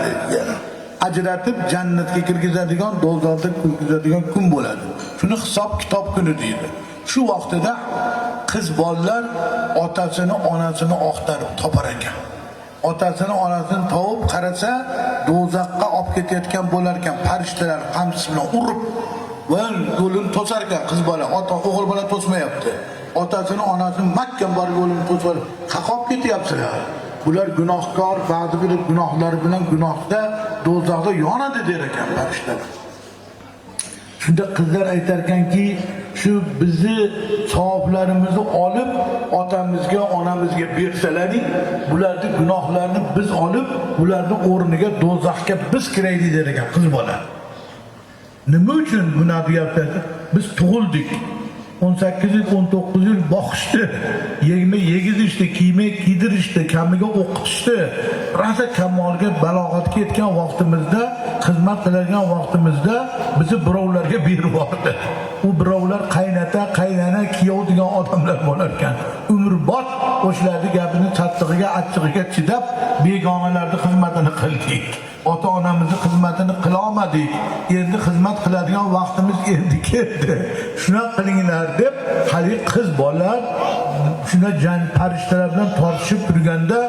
deydi. Yani ajratib jannatga kirgizadigan, do'zaxga kirgizadigan kun bo'ladi. Shuni hisob kitob kuni deydi. Shu vaqtida qiz bolalar otasini, onasini oqtarib topar ekan. Otasini, onasini topib qarasa, do'zaxga olib ketayotgan bo'lar ekan. Farishtalar qamchisi bilan urib, va yo'lini to'sar ekan qiz bola. O'g'il bola to'smayapti. Otasini, onasini mahkam borib yo'lini to'sib, qaqab ketyapsizlar. Bular gunohkor, ba'zi bir gunohlari bilan gunohda do'zaxda yonadi der ekan farishtalar. Shunda qizlar aytar ekanki, shu bizni savoblarimizni olib otamizga, onamizga bersalaring, bularning gunohlarini biz olib, ularning o'rniga do'zaxga biz kiraylik der ekan qiz bola. Nima uchun buni deyapti? Biz tug'ildik. 18 yil, 19 yil boqishdi, yegizishdi, kiydirishdi, kamiga o'qitishdi. Rosa kamolga, balog'atga yetgan vaqtimizda, xizmat qiladigan vaqtimizda bizni birovlarga berib yubordi. U birovlar qaynata, qaynana, kuyov degan odamlar bo'lar ekan. Umrbod o'shalarning gapini chattig'iga, achchig'iga chidab, begonalarning xizmatini qildik. Ota-onamizning xizmatini qila olmadik. Endi xizmat qiladigan vaqtimiz endi keldi. Shuna qilinglar deb, hali qiz bolalar shuna farishtalar bilan tortishib turganda